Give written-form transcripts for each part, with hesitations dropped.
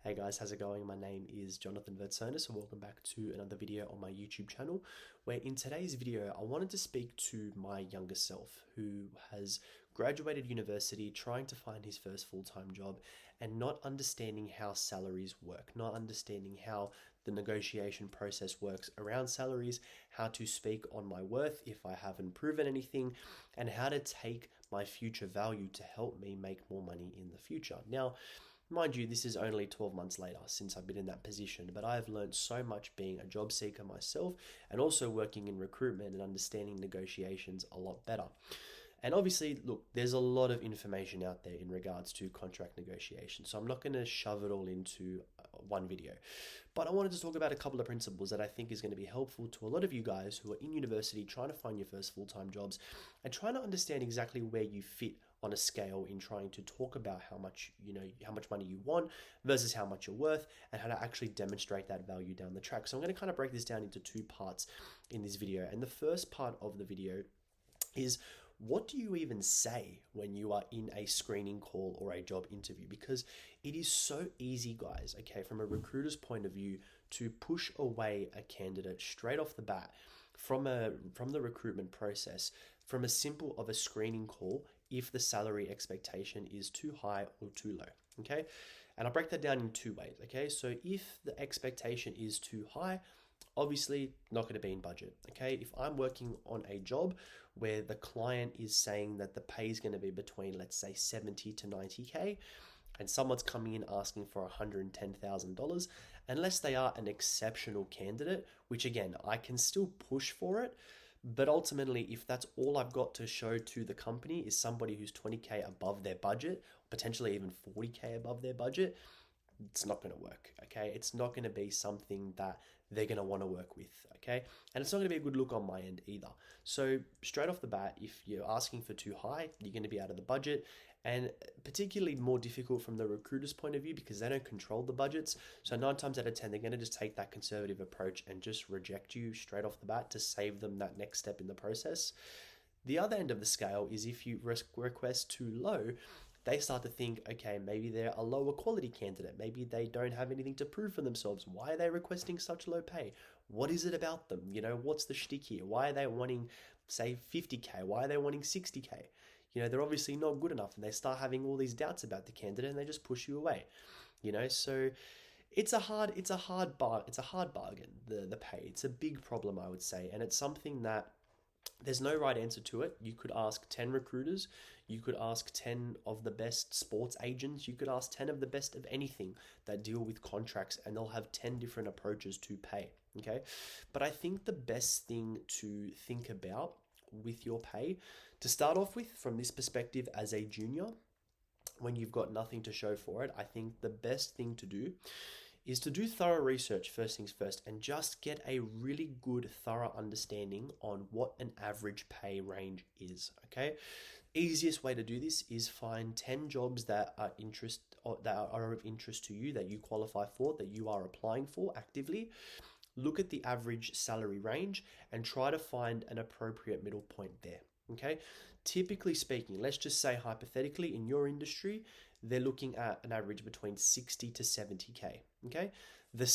Hey guys, how's it going? My name is Jonathan Vertsonis, and welcome back to another video on my YouTube channel, where in today's video, I wanted to speak to my younger self who has graduated university, trying to find his first full-time job and not understanding how salaries work, not understanding how the negotiation process works around salaries, how to speak on my worth if I haven't proven anything, and how to take my future value to help me make more money in the future. Now, mind you, this is only 12 months later since I've been in that position, but I've learned so much being a job seeker myself and also working in recruitment and understanding negotiations a lot better. And obviously, look, there's a lot of information out there in regards to contract negotiation, so I'm not going to shove it all into one video. But I wanted to talk about a couple of principles that I think is going to be helpful to a lot of you guys who are in university trying to find your first full-time jobs and trying to understand exactly where you fit on a scale in trying to talk about how much money you want versus how much you're worth and how to actually demonstrate that value down the track. So I'm going to kind of break this down into two parts in this video. And the first part of the video is, what do you even say when you are in a screening call or a job interview? Because it is so easy, guys, okay, from a recruiter's point of view, to push away a candidate straight off the bat from the recruitment process from a simple of a screening call if the salary expectation is too high or too low, okay? And I'll break that down in two ways, okay? So if the expectation is too high, obviously not going to be in budget, okay? If I'm working on a job where the client is saying that the pay is going to be between, let's say, 70 to 90K, and someone's coming in asking for $110,000, unless they are an exceptional candidate, which again, I can still push for it, but ultimately, if that's all I've got to show to the company is somebody who's 20K above their budget, potentially even 40K above their budget, it's not going to work, okay? It's not going to be something that they're going to want to work with, okay? And it's not going to be a good look on my end either. So straight off the bat, if you're asking for too high, you're going to be out of the budget, and particularly more difficult from the recruiter's point of view because they don't control the budgets. So 9 times out of 10, they're going to just take that conservative approach and just reject you straight off the bat to save them that next step in the process. The other end of the scale is if you request too low, they start to think, okay, maybe they're a lower quality candidate. Maybe they don't have anything to prove for themselves. Why are they requesting such low pay? What is it about them? What's the shtick here? Why are they wanting, say, 50K? Why are they wanting 60K? They're obviously not good enough, and they start having all these doubts about the candidate and they just push you away. So it's a hard bargain, the pay. It's a big problem, I would say, and it's something that there's no right answer to it. You could ask 10 recruiters, you could ask 10 of the best sports agents, you could ask 10 of the best of anything that deal with contracts, and they'll have 10 different approaches to pay, okay? But I think the best thing to think about with your pay, to start off with from this perspective as a junior, when you've got nothing to show for it, I think the best thing to do is to do thorough research first things first and just get a really good thorough understanding on what an average pay range is, okay? Easiest way to do this is find 10 jobs that are of interest to you, that you qualify for, that you are applying for actively. Look at the average salary range and try to find an appropriate middle point there, okay? Typically speaking, let's just say hypothetically in your industry, they're looking at an average between 60 to 70K, okay? The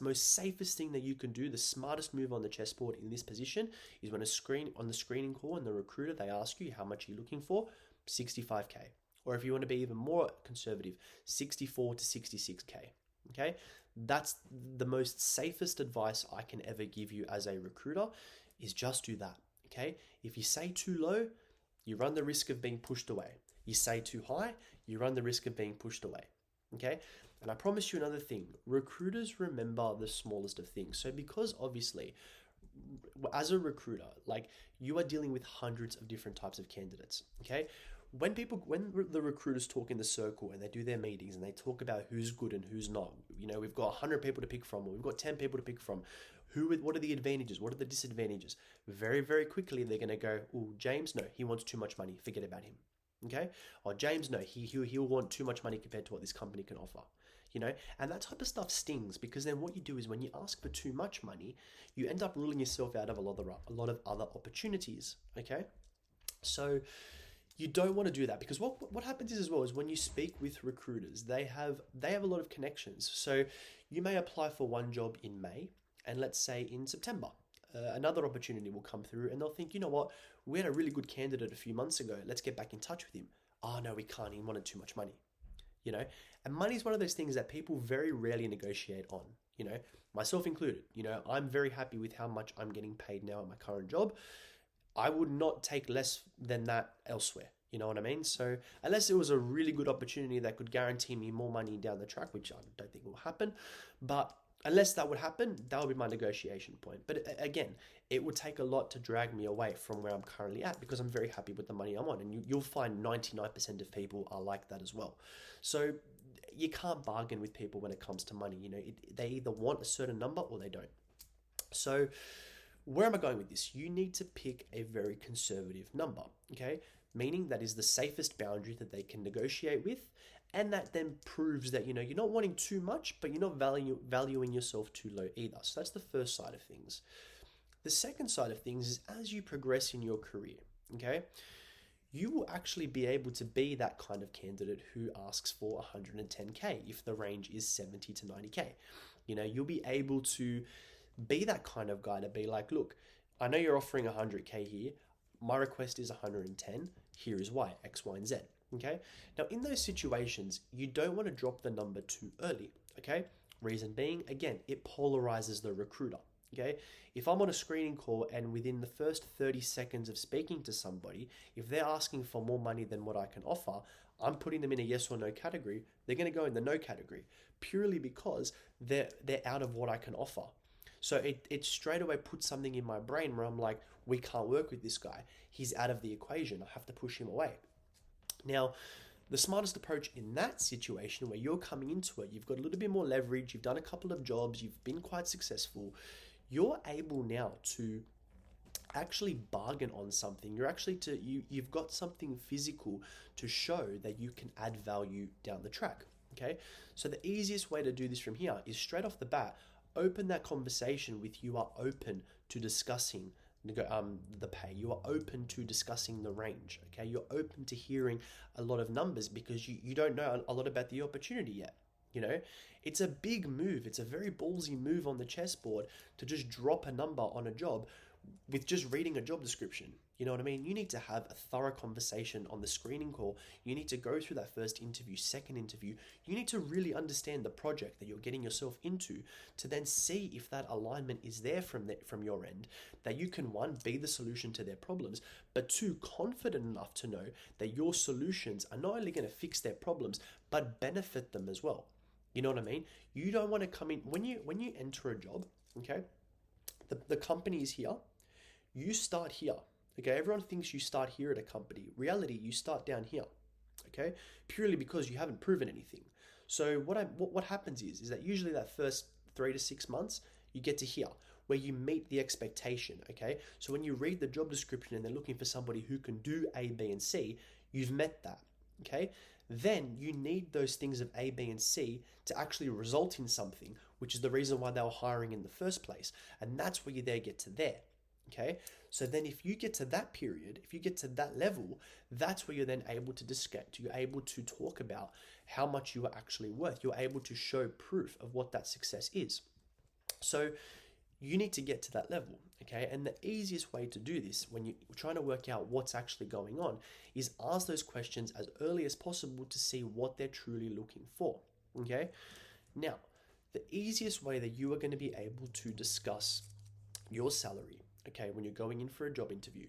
most safest thing that you can do, the smartest move on the chessboard in this position is when on the screening call and the recruiter, they ask you how much you're looking for, 65K. Or if you want to be even more conservative, 64 to 66K, okay? That's the most safest advice I can ever give you as a recruiter, is just do that, okay? If you say too low, you run the risk of being pushed away. You say too high, you run the risk of being pushed away, okay? And I promise you another thing, recruiters remember the smallest of things. So because obviously, as a recruiter, like, you are dealing with hundreds of different types of candidates, okay? When the recruiters talk in the circle and they do their meetings and they talk about who's good and who's not, we've got 100 people to pick from, or we've got 10 people to pick from, what are the advantages? What are the disadvantages? Very, very quickly, they're going to go, oh, James, no, he wants too much money. Forget about him. Okay? Or James, no, he'll want too much money compared to what this company can offer. And that type of stuff stings, because then what you do is when you ask for too much money, you end up ruling yourself out of a lot of other opportunities. Okay? So You don't want to do that, because what happens is, as well, is when you speak with recruiters, they have a lot of connections. So you may apply for one job in May, and let's say in September, another opportunity will come through, and they'll think, you know what, we had a really good candidate a few months ago. Let's get back in touch with him. Oh no, we can't. He wanted too much money. You know, and money is one of those things that people very rarely negotiate on. You know, myself included. You know, I'm very happy with how much I'm getting paid now at my current job. I would not take less than that elsewhere. You know what I mean? So unless it was a really good opportunity that could guarantee me more money down the track, which I don't think will happen, but unless that would happen, that would be my negotiation point. But again, it would take a lot to drag me away from where I'm currently at, because I'm very happy with the money I'm on. And you'll find 99% of people are like that as well. So you can't bargain with people when it comes to money. You know, they either want a certain number or they don't. So where am I going with this? You need to pick a very conservative number, okay? Meaning that is the safest boundary that they can negotiate with, and that then proves that, you know, you're not wanting too much, but you're not valuing yourself too low either. So that's the first side of things. The second side of things is, as you progress in your career, okay, you will actually be able to be that kind of candidate who asks for 110K if the range is 70 to 90K. You know, you'll be able to be that kind of guy to be like, look, I know you're offering 100K here. My request is 110. Here is why, X, Y, and Z. Okay. Now, in those situations, you don't want to drop the number too early. Okay. Reason being, again, it polarizes the recruiter. Okay. If I'm on a screening call and within the first 30 seconds of speaking to somebody, if they're asking for more money than what I can offer, I'm putting them in a yes or no category. They're going to go in the no category purely because they're out of what I can offer. So it straight away puts something in my brain where I'm like, we can't work with this guy. He's out of the equation. I have to push him away. Now, the smartest approach in that situation where you're coming into it, you've got a little bit more leverage, you've done a couple of jobs, you've been quite successful, you're able now to actually bargain on something. You've got something physical to show that you can add value down the track. Okay, so the easiest way to do this from here is straight off the bat, open that conversation with, you are open to discussing the pay. You are open to discussing the range. Okay, you're open to hearing a lot of numbers because you don't know a lot about the opportunity yet. You know, it's a big move. It's a very ballsy move on the chessboard to just drop a number on a job with just reading a job description. You know what I mean? You need to have a thorough conversation on the screening call. You need to go through that first interview, second interview. You need to really understand the project that you're getting yourself into to then see if that alignment is there from your end, that you can, one, be the solution to their problems, but two, confident enough to know that your solutions are not only going to fix their problems, but benefit them as well. You know what I mean? You don't want to come in, when you enter a job, okay, the company is here, you start here. Okay, everyone thinks you start here at a company. Reality, you start down here. Okay, purely because you haven't proven anything. So what happens is that usually that first 3 to 6 months, you get to here where you meet the expectation. Okay, so when you read the job description and they're looking for somebody who can do A, B, and C, you've met that. Okay, then you need those things of A, B, and C to actually result in something, which is the reason why they were hiring in the first place. And that's where you there get to there. Okay, so then if you get to that period, if you get to that level, that's where you're then able to you're able to talk about how much you are actually worth. You're able to show proof of what that success is. So you need to get to that level, okay? And the easiest way to do this when you're trying to work out what's actually going on is ask those questions as early as possible to see what they're truly looking for, okay? Now, the easiest way that you are going to be able to discuss your salary, okay, when you're going in for a job interview,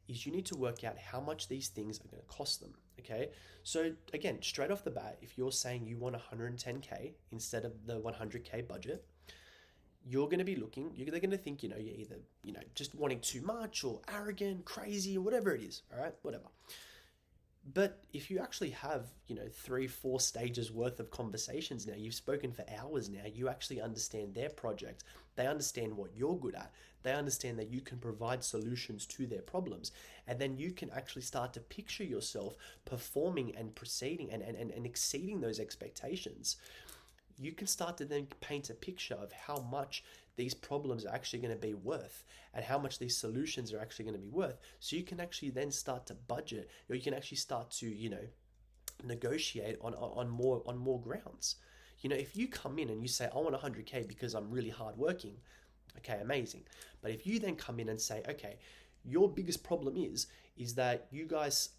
is you need to work out how much these things are going to cost them, okay? So again, straight off the bat, if you're saying you want 110K instead of the 100K budget, you're going to be they're going to think, you're either, just wanting too much or arrogant, crazy, or whatever it is, all right, whatever. But if you actually have, 3-4 stages worth of conversations now, you've spoken for hours now, you actually understand their project, they understand what you're good at, they understand that you can provide solutions to their problems, and then you can actually start to picture yourself performing and proceeding and exceeding those expectations. You can start to then paint a picture of how much these problems are actually going to be worth and how much these solutions are actually going to be worth. So you can actually then start to budget, or you can actually start to, negotiate on more grounds. If you come in and you say, I want 100K because I'm really hardworking, okay, amazing. But if you then come in and say, okay, your biggest problem is that you guys,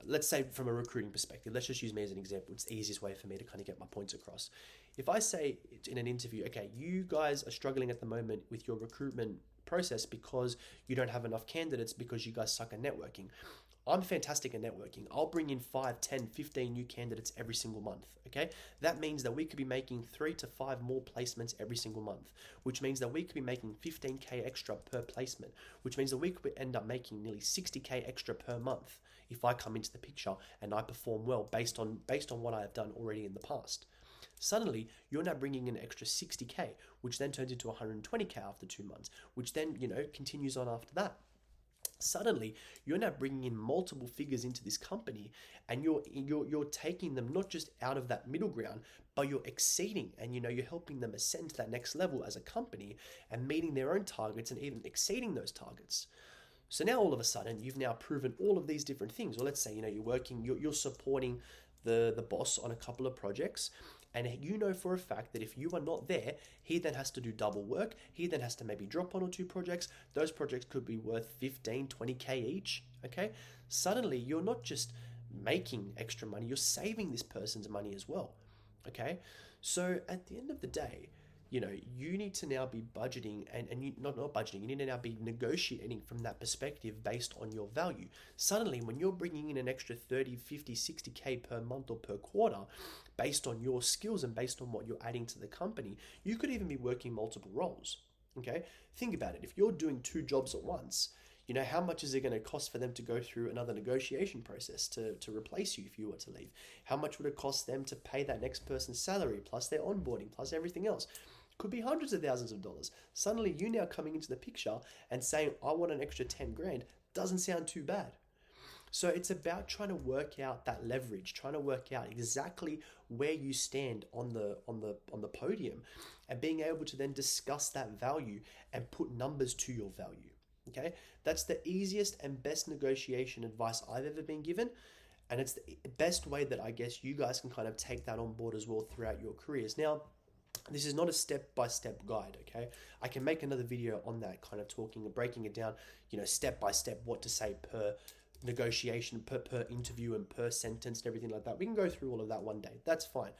let's say from a recruiting perspective, let's just use me as an example. It's the easiest way for me to kind of get my points across. If I say in an interview, okay, you guys are struggling at the moment with your recruitment process because you don't have enough candidates because you guys suck at networking. I'm fantastic at networking. I'll bring in 5, 10, 15 new candidates every single month, okay? That means that we could be making 3 to 5 more placements every single month, which means that we could be making 15K extra per placement, which means that we could end up making nearly 60K extra per month if I come into the picture and I perform well based on what I have done already in the past. Suddenly, you're now bringing in an extra 60K, which then turns into 120K after 2 months, which then, continues on after that. Suddenly, you're now bringing in multiple figures into this company, and you're taking them not just out of that middle ground, but you're exceeding, and you're helping them ascend to that next level as a company and meeting their own targets and even exceeding those targets. So now all of a sudden, you've now proven all of these different things. Or let's say, you're supporting the boss on a couple of projects, and for a fact that if you are not there, he then has to do double work. He then has to maybe drop 1 or 2 projects. Those projects could be worth 15, 20K each, okay? Suddenly, you're not just making extra money, you're saving this person's money as well, okay? So at the end of the day, you need to now be budgeting and you not budgeting, you need to now be negotiating from that perspective based on your value. Suddenly, when you're bringing in an extra 30, 50, 60K per month or per quarter, based on your skills and based on what you're adding to the company, you could even be working multiple roles, okay? Think about it. If you're doing 2 jobs at once, how much is it going to cost for them to go through another negotiation process to replace you if you were to leave? How much would it cost them to pay that next person's salary, plus their onboarding, plus everything else? Could be hundreds of thousands of dollars. Suddenly, you now coming into the picture and saying, I want an extra 10 grand, doesn't sound too bad. So it's about trying to work out that leverage, trying to work out exactly where you stand on the podium, and being able to then discuss that value and put numbers to your value. Okay, that's the easiest and best negotiation advice I've ever been given. And it's the best way that I guess you guys can kind of take that on board as well throughout your careers. Now, this is not a step-by-step guide, okay? I can make another video on that, kind of talking and breaking it down, step-by-step, what to say per negotiation, per interview and per sentence and everything like that. We can go through all of that one day. That's fine.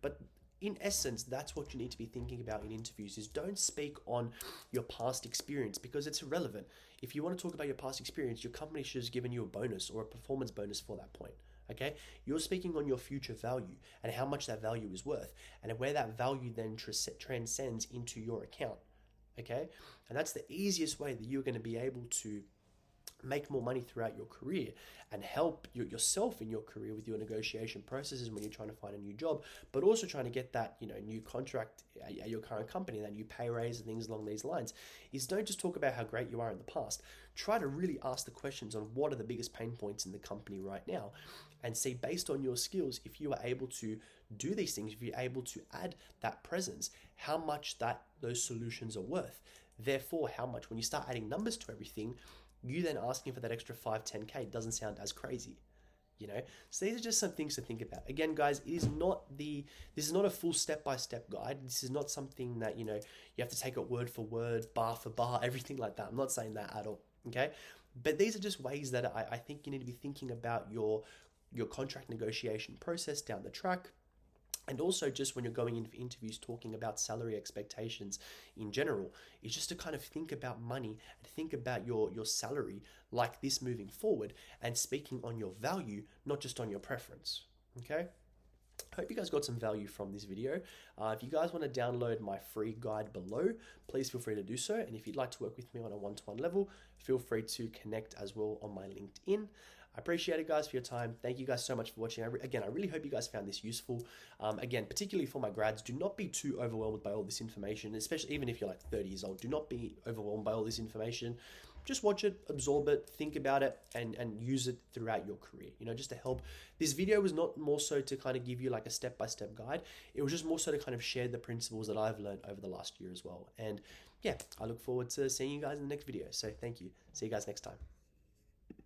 But in essence, that's what you need to be thinking about in interviews, is don't speak on your past experience because it's irrelevant. If you want to talk about your past experience, your company should have given you a bonus or a performance bonus for that point. Okay, you're speaking on your future value and how much that value is worth, and where that value then transcends into your account. Okay, and that's the easiest way that you're going to be able to make more money throughout your career and help yourself in your career with your negotiation processes when you're trying to find a new job, but also trying to get that new contract at your current company, that new pay raise and things along these lines. Is don't just talk about how great you are in the past. Try to really ask the questions on what are the biggest pain points in the company right now, and see, based on your skills, if you are able to do these things, if you're able to add that presence, how much those solutions are worth. Therefore, how much, when you start adding numbers to everything, you then asking for that extra 5, 10K doesn't sound as crazy, So these are just some things to think about. Again, guys, this is not a full step-by-step guide. This is not something that, you have to take it word for word, bar for bar, everything like that. I'm not saying that at all, okay? But these are just ways that I think you need to be thinking about your contract negotiation process down the track. And also just when you're going in for interviews, talking about salary expectations in general, is just to kind of think about money and think about your salary like this moving forward, and speaking on your value, not just on your preference, okay? I hope you guys got some value from this video. If you guys want to download my free guide below, please feel free to do so. And if you'd like to work with me on a one-to-one level, feel free to connect as well on my LinkedIn. I appreciate it, guys, for your time. Thank you guys so much for watching. Again, I really hope you guys found this useful. Again, particularly for my grads, do not be too overwhelmed by all this information, especially even if you're like 30 years old. Do not be overwhelmed by all this information. Just watch it, absorb it, think about it, and use it throughout your career, just to help. This video was not more so to kind of give you like a step-by-step guide. It was just more so to kind of share the principles that I've learned over the last year as well. And yeah, I look forward to seeing you guys in the next video. So thank you. See you guys next time.